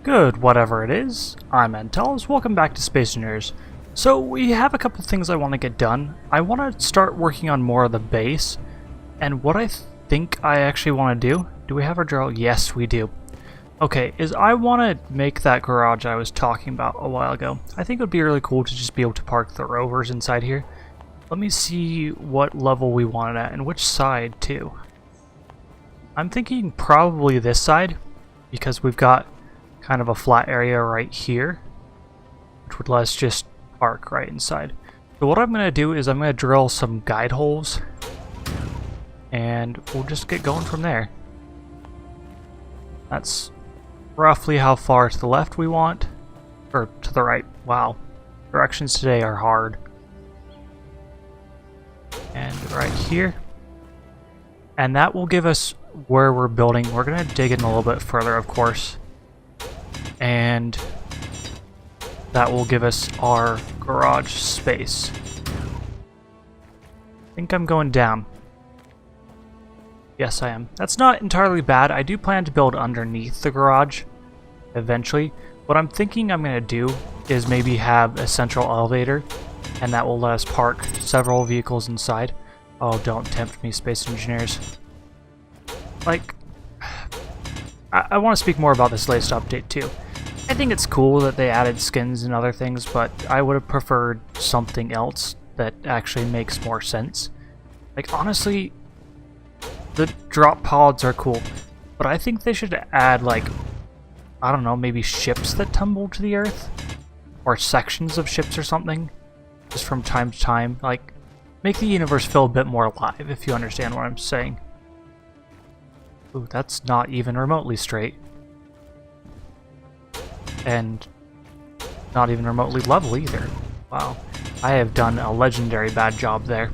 Good, whatever it is. I'm Antalous. Welcome back to Space Engineers. So we have a couple things I want to get done. I want to start working on more of the base, and what I think I actually want to do we have our drill? Yes, we do. Okay, I want to make that garage I was talking about a while ago. I think it would be really cool to just be able to park the rovers inside here. Let me see what level we want it at, and which side too. I'm thinking probably this side, because we've got kind of a flat area right here, which would let us just park right inside. So what I'm going to do is I'm going to drill some guide holes, and we'll just get going from there. That's roughly how far to the left we want, or to the right. Wow, directions today are hard. And right here. And that will give us where we're building. We're going to dig in a little bit further, of course. And that will give us our garage space. I think I'm going down. Yes, I am. That's not entirely bad. I do plan to build underneath the garage eventually. What I'm thinking I'm going to do is maybe have a central elevator, and that will let us park several vehicles inside. Oh, don't tempt me, Space Engineers. Like, I want to speak more about this latest update too. I think it's cool that they added skins and other things, but I would have preferred something else that actually makes more sense. Like, honestly, the drop pods are cool, but I think they should add, like, I don't know, maybe ships that tumble to the earth? Or sections of ships or something? Just from time to time. Like, make the universe feel a bit more alive, if you understand what I'm saying. Ooh, that's not even remotely straight. And not even remotely level either. Wow. I have done a legendary bad job there.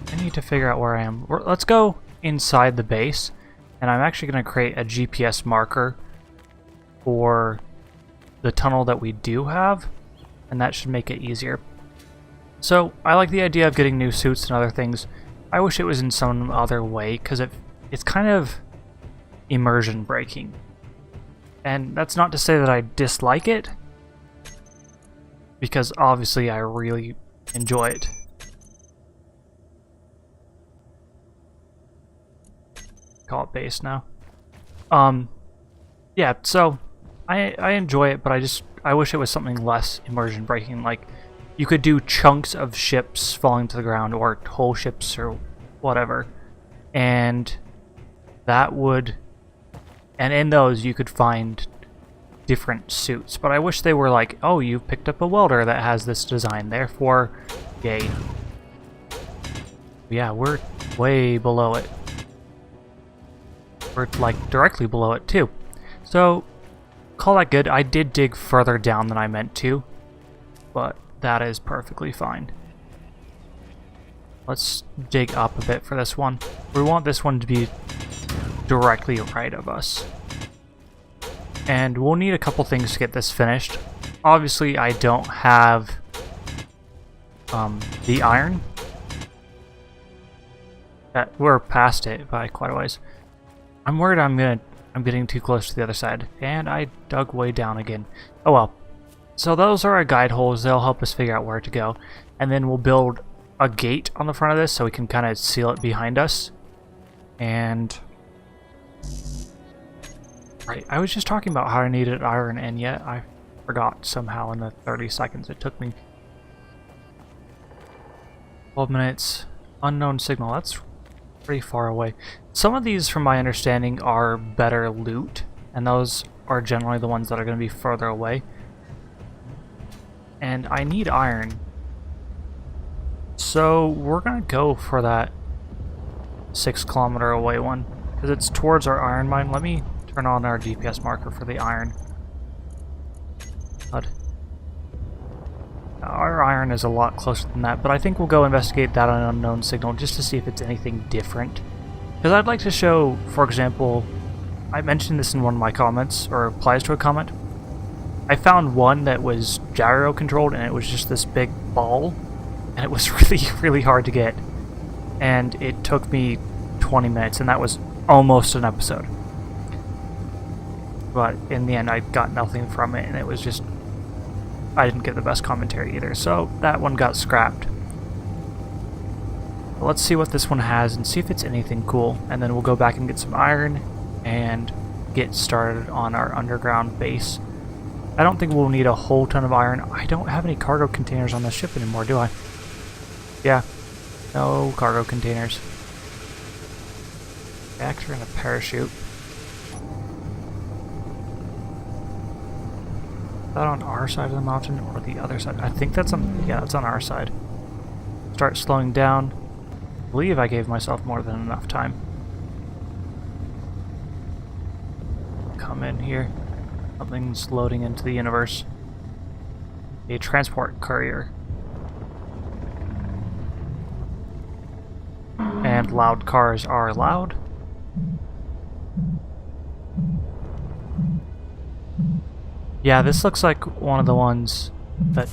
I need to figure out where I am. Let's go inside the base, and I'm actually going to create a GPS marker for the tunnel that we do have, and that should make it easier. So, I like the idea of getting new suits and other things. I wish it was in some other way, because it's kind of immersion breaking. And that's not to say that I dislike it, because obviously I really enjoy it. Call it base now. Yeah, so I enjoy it, but I wish it was something less immersion breaking. Like, you could do chunks of ships falling to the ground, or whole ships, or whatever, and that would, and in those you could find different suits. But I wish they were like, oh, you've picked up a welder that has this design, therefore, yay. Yeah, we're way below it. We're like directly below it too. So, call that good. I did dig further down than I meant to, but that is perfectly fine. Let's dig up a bit for this one. We want this one to be directly right of us. And we'll need a couple things to get this finished. Obviously, I don't have the iron. We're past it by quite a ways. I'm worried I'm getting too close to the other side, and I dug way down again. Oh well. So those are our guide holes. They'll help us figure out where to go. And then we'll build a gate on the front of this so we can kind of seal it behind us. And right, I was just talking about how I needed iron, and yet I forgot somehow in the 30 seconds it took me. 12 minutes. Unknown signal. That's pretty far away. Some of these, from my understanding, are better loot, and those are generally the ones that are going to be further away. And I need iron. So we're going to go for that 6 kilometer away one, because it's towards our iron mine. Let me turn on our GPS marker for the iron. God. Our iron is a lot closer than that, but I think we'll go investigate that on an unknown signal just to see if it's anything different. Because I'd like to show, for example, I mentioned this in one of my comments, or replies to a comment. I found one that was gyro controlled, and it was just this big ball, and it was really, really hard to get. And it took me 20 minutes, and that was almost an episode. But in the end, I got nothing from it, and it was just... I didn't get the best commentary either, so that one got scrapped. But let's see what this one has and see if it's anything cool, and then we'll go back and get some iron and get started on our underground base. I don't think we'll need a whole ton of iron. I don't have any cargo containers on the ship anymore, do I? Yeah. No cargo containers. Reactor and a parachute. Is that on our side of the mountain or the other side? I think that's on... yeah, that's on our side. Start slowing down. I believe I gave myself more than enough time. Come in here. Something's loading into the universe. A transport courier. And loud cars are loud. Yeah, this looks like one of the ones that...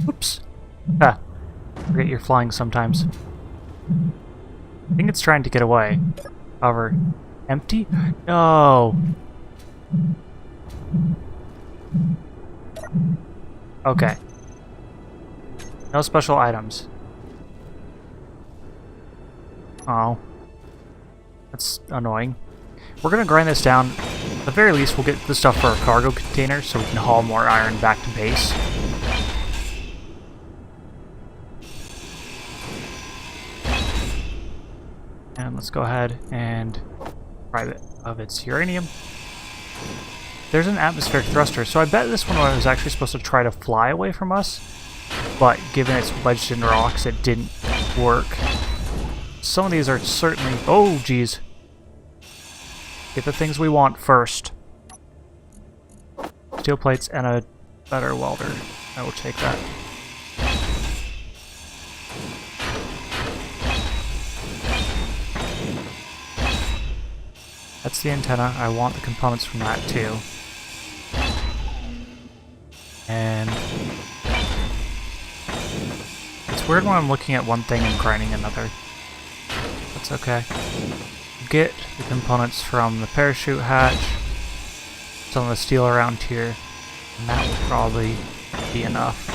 oops. Ah. Forget you're flying sometimes. I think it's trying to get away. However, empty? No! Okay. No special items. Oh. That's annoying. We're gonna grind this down. At the very least, we'll get the stuff for our cargo container so we can haul more iron back to base. And let's go ahead and deprive it of its uranium. There's an atmospheric thruster, so I bet this one was actually supposed to try to fly away from us, but given it's wedged in rocks, it didn't work. Some of these are certainly... oh, geez. Get the things we want first. Steel plates and a better welder. I will take that. That's the antenna. I want the components from that too. And it's weird when I'm looking at one thing and grinding another. That's okay. Get the components from the parachute hatch, some of the steel around here, and that will probably be enough.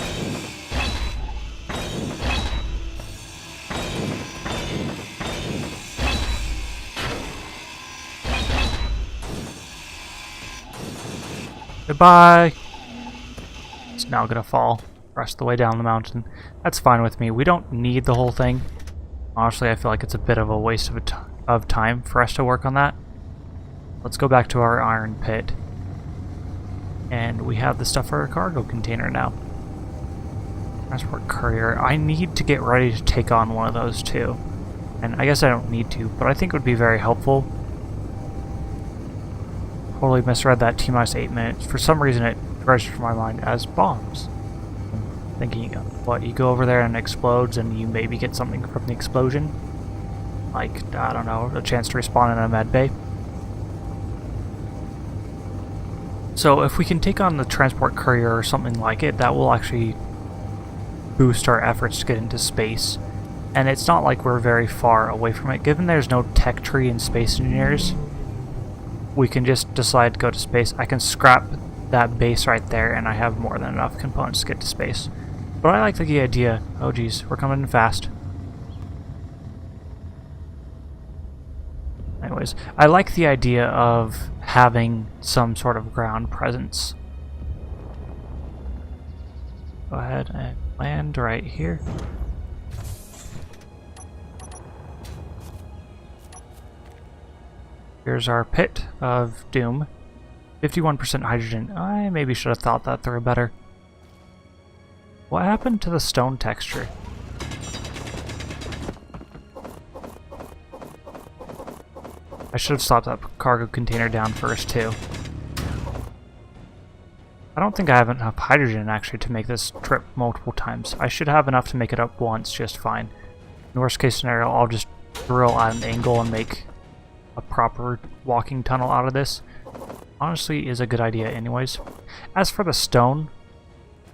Goodbye! It's now gonna fall the rest of the way down the mountain. That's fine with me. We don't need the whole thing. Honestly, I feel like it's a bit of a waste of time for us to work on that. Let's go back to our iron pit. And we have the stuff for our cargo container now. Transport courier. I need to get ready to take on one of those too. And I guess I don't need to, but I think it would be very helpful. Totally misread that T-minus 8 minutes. For some reason it registered in my mind as bombs. Thinking, what, you go over there and it explodes and you maybe get something from the explosion? Like, I don't know, a chance to respawn in a med bay? So if we can take on the transport courier or something like it, that will actually boost our efforts to get into space. And it's not like we're very far away from it. Given there's no tech tree in Space Engineers, we can just decide to go to space. I can scrap that base right there and I have more than enough components to get to space. But I like the idea... oh geez, we're coming in fast. Anyways, I like the idea of having some sort of ground presence. Go ahead and land right here. Here's our pit of doom. 51% hydrogen. I maybe should have thought that through better. What happened to the stone texture? I should have slapped that cargo container down first too. I don't think I have enough hydrogen actually to make this trip multiple times. I should have enough to make it up once just fine. In worst case scenario, I'll just drill at an angle and make a proper walking tunnel out of this. Honestly, is a good idea anyways. As for the stone,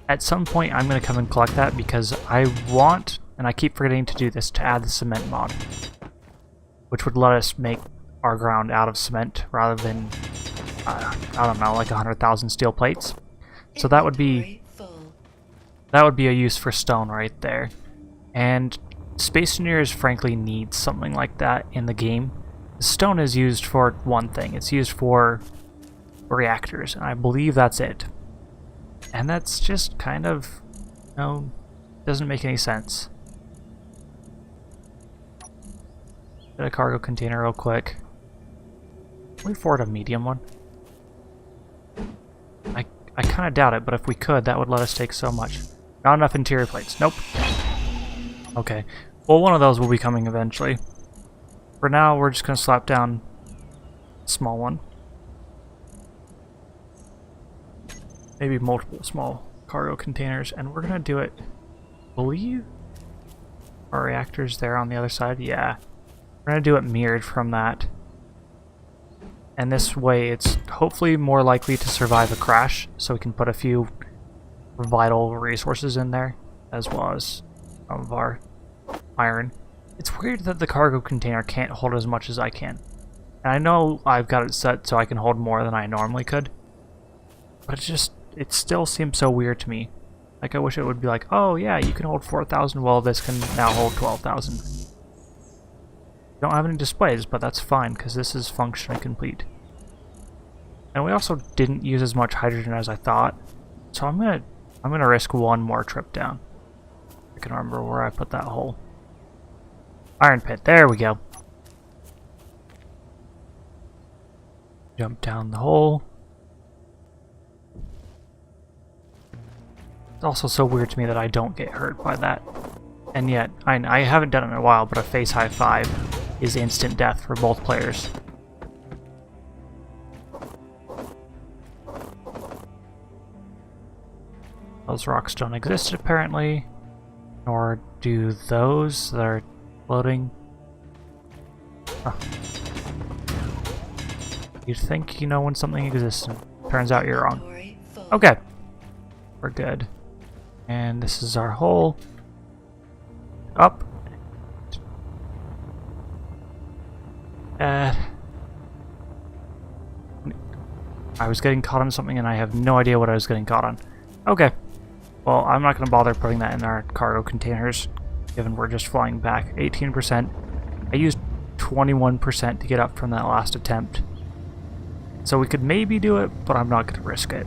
at some point I'm going to come and collect that because I want, and I keep forgetting to do this, to add the cement mod. which would let us make our ground out of cement rather than, I don't know, like 100,000 steel plates. So that would be a use for stone right there. And Space Engineers frankly need something like that in the game. Stone is used for one thing. It's used for reactors, and I believe that's it. And that's just kind of, you know, doesn't make any sense. Get a cargo container real quick. Can we afford a medium one? I kind of doubt it, but if we could, that would let us take so much. Not enough interior plates. Nope. Okay. Well, one of those will be coming eventually. For now, we're just going to slap down a small one. Maybe multiple small cargo containers, and we're going to do it, I believe, our reactor's there on the other side. Yeah. We're going to do it mirrored from that. And this way it's hopefully more likely to survive a crash, so we can put a few vital resources in there, as well as some of our iron. It's weird that the cargo container can't hold as much as I can. And I know I've got it set so I can hold more than I normally could, but it still seems so weird to me. Like, I wish it would be like, oh yeah, you can hold 4,000, well this can now hold 12,000. Don't have any displays, but that's fine because this is functionally complete. And we also didn't use as much hydrogen as I thought, so I'm gonna risk one more trip down. I can remember where I put that hole. Iron pit, there we go. Jump down the hole. It's also so weird to me that I don't get hurt by that. And yet, I haven't done it in a while, but a face high 5 is instant death for both players. Those rocks don't exist apparently, nor do those that are floating. Huh. You'd think you know when something exists, and turns out you're wrong. Okay, we're good. And this is our hole. Up. I was getting caught on something and I have no idea what I was getting caught on. Okay. Well, I'm not going to bother putting that in our cargo containers, given we're just flying back. 18%. I used 21% to get up from that last attempt. So we could maybe do it, but I'm not going to risk it.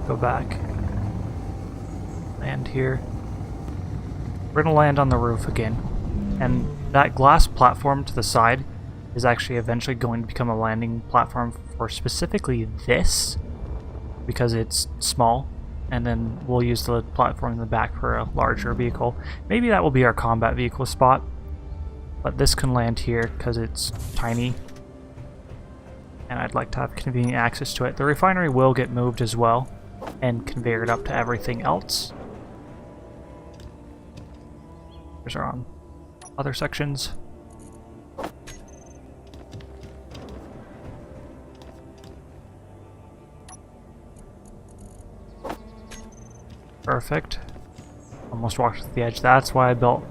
Go back. Land here. We're going to land on the roof again. And that glass platform to the side is actually eventually going to become a landing platform for specifically this, because it's small, and then we'll use the platform in the back for a larger vehicle. Maybe that will be our combat vehicle spot, but this can land here because it's tiny, and I'd like to have convenient access to it. The refinery will get moved as well, and conveyored up to everything else. There's our other sections. Perfect. Almost walked to the edge. That's why I built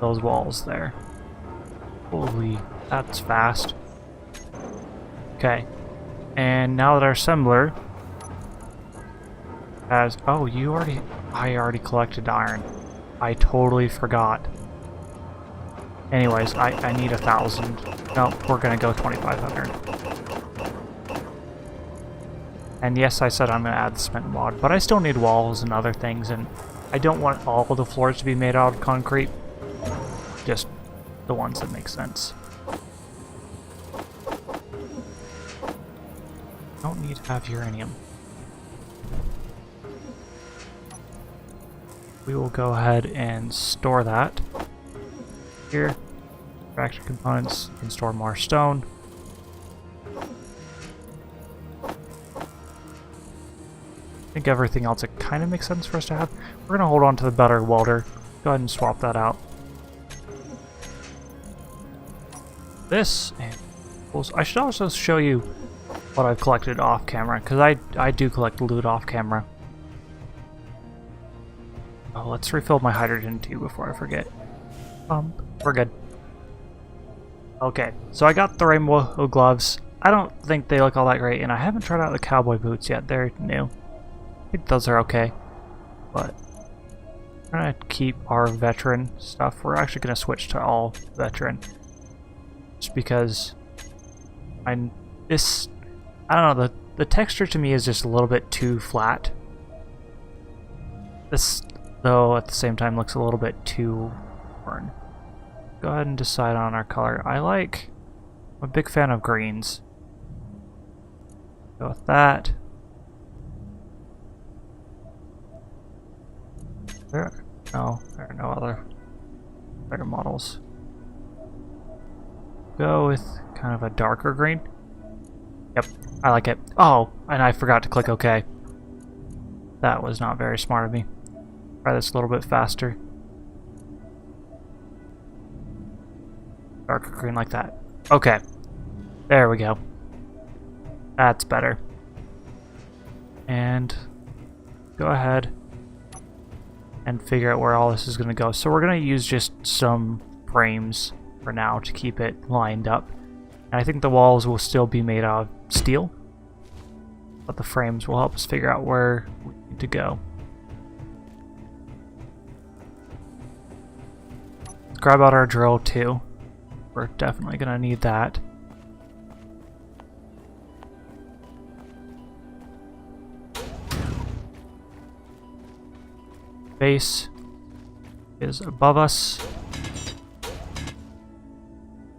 those walls there. Holy, that's fast. Okay. And now that our assembler has... Oh, I already collected iron. I totally forgot. Anyways, I need 1,000. Nope, we're gonna go 2,500. And yes, I said I'm gonna add the cement mod, but I still need walls and other things, and I don't want all of the floors to be made out of concrete. Just the ones that make sense. Don't need to have uranium. We will go ahead and store that here. Reactor components, you can store more stone. I think everything else, it kind of makes sense for us to have. We're going to hold on to the better welder. Go ahead and swap that out. This, and I should also show you what I've collected off camera, because I do collect loot off camera. Oh, let's refill my hydrogen too before I forget. We're good. Okay, so I got the rainbow gloves. I don't think they look all that great, and I haven't tried out the cowboy boots yet. They're new. I think those are okay, but I'm gonna keep our veteran stuff. We're actually gonna switch to all veteran, just because I don't know, the texture to me is just a little bit too flat. This, though, at the same time looks a little bit too worn. Go ahead and decide on our color. I'm a big fan of greens. Go with that. There are no other better models. Go with kind of a darker green. Yep, I like it. Oh, and I forgot to click OK. That was not very smart of me. Try this a little bit faster. Darker green like that. Okay. There we go. That's better. And go ahead and figure out where all this is going to go. So we're going to use just some frames for now to keep it lined up. And I think the walls will still be made out of steel, but the frames will help us figure out where we need to go. Let's grab out our drill too. We're definitely going to need that. Base is above us.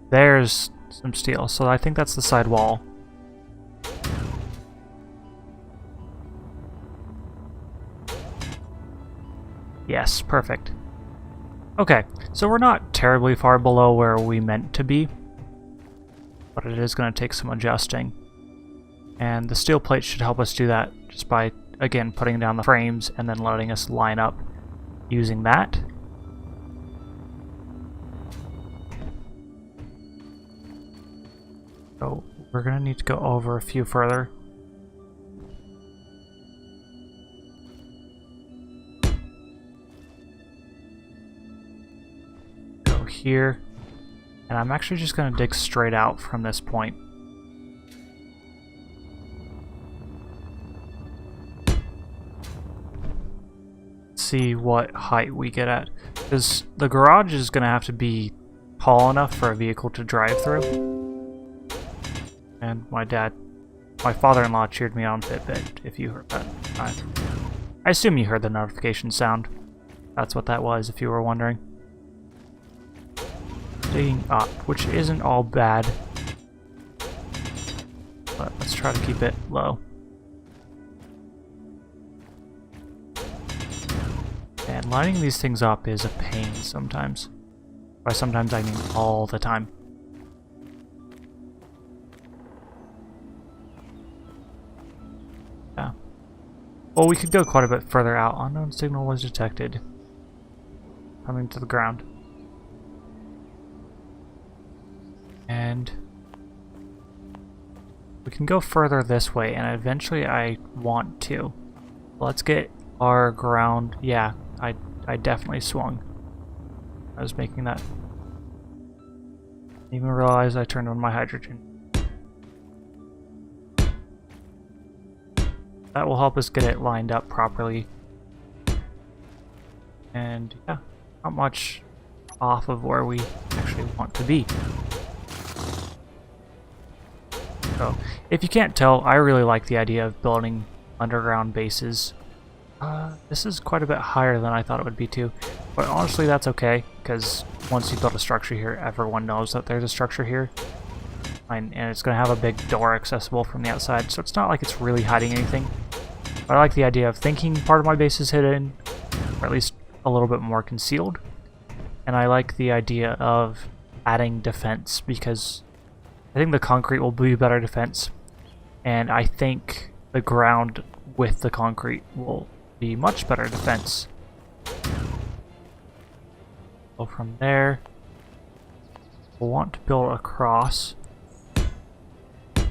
There's some steel, so I think that's the side wall. Yes, perfect. Okay, so we're not terribly far below where we meant to be, but it is going to take some adjusting. And the steel plate should help us do that just by, again, putting down the frames and then letting us line up using that. So we're going to need to go over a few further. Go here. And I'm actually just going to dig straight out from this point. See what height we get at, because the garage is going to have to be tall enough for a vehicle to drive through. And my father-in-law cheered me on Fitbit, if you heard that. I assume you heard the notification sound. That's what that was, if you were wondering. Digging up, which isn't all bad, but let's try to keep it low. And lining these things up is a pain sometimes. By sometimes I mean all the time. Yeah. Well, we could go quite a bit further out. Unknown signal was detected. Coming to the ground. And we can go further this way, and eventually I want to. Let's get our ground. Yeah, I definitely swung. I was making that. Didn't even realize I turned on my hydrogen. That will help us get it lined up properly. And yeah, not much off of where we actually want to be. So, if you can't tell, I really like the idea of building underground bases. This is quite a bit higher than I thought it would be too, but honestly that's okay, because once you build a structure here, everyone knows that there's a structure here, and it's going to have a big door accessible from the outside, so it's not like it's really hiding anything. But I like the idea of thinking part of my base is hidden, or at least a little bit more concealed, and I like the idea of adding defense, because I think the concrete will be better defense, and I think the ground with the concrete will be much better defense. So from there, we'll want to build across and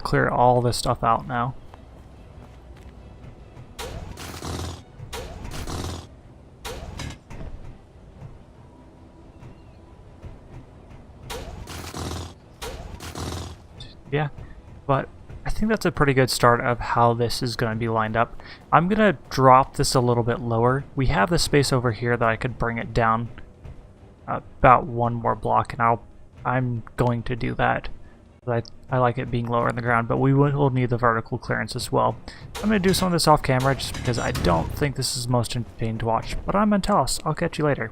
clear all this stuff out now. Yeah, but I think that's a pretty good start of how this is going to be lined up. I'm going to drop this a little bit lower. We have the space over here that I could bring it down about one more block, and I'm going to do that. I like it being lower in the ground, but we will need the vertical clearance as well. I'm going to do some of this off camera just because I don't think this is most entertaining to watch, but I'm Antalous. I'll catch you later.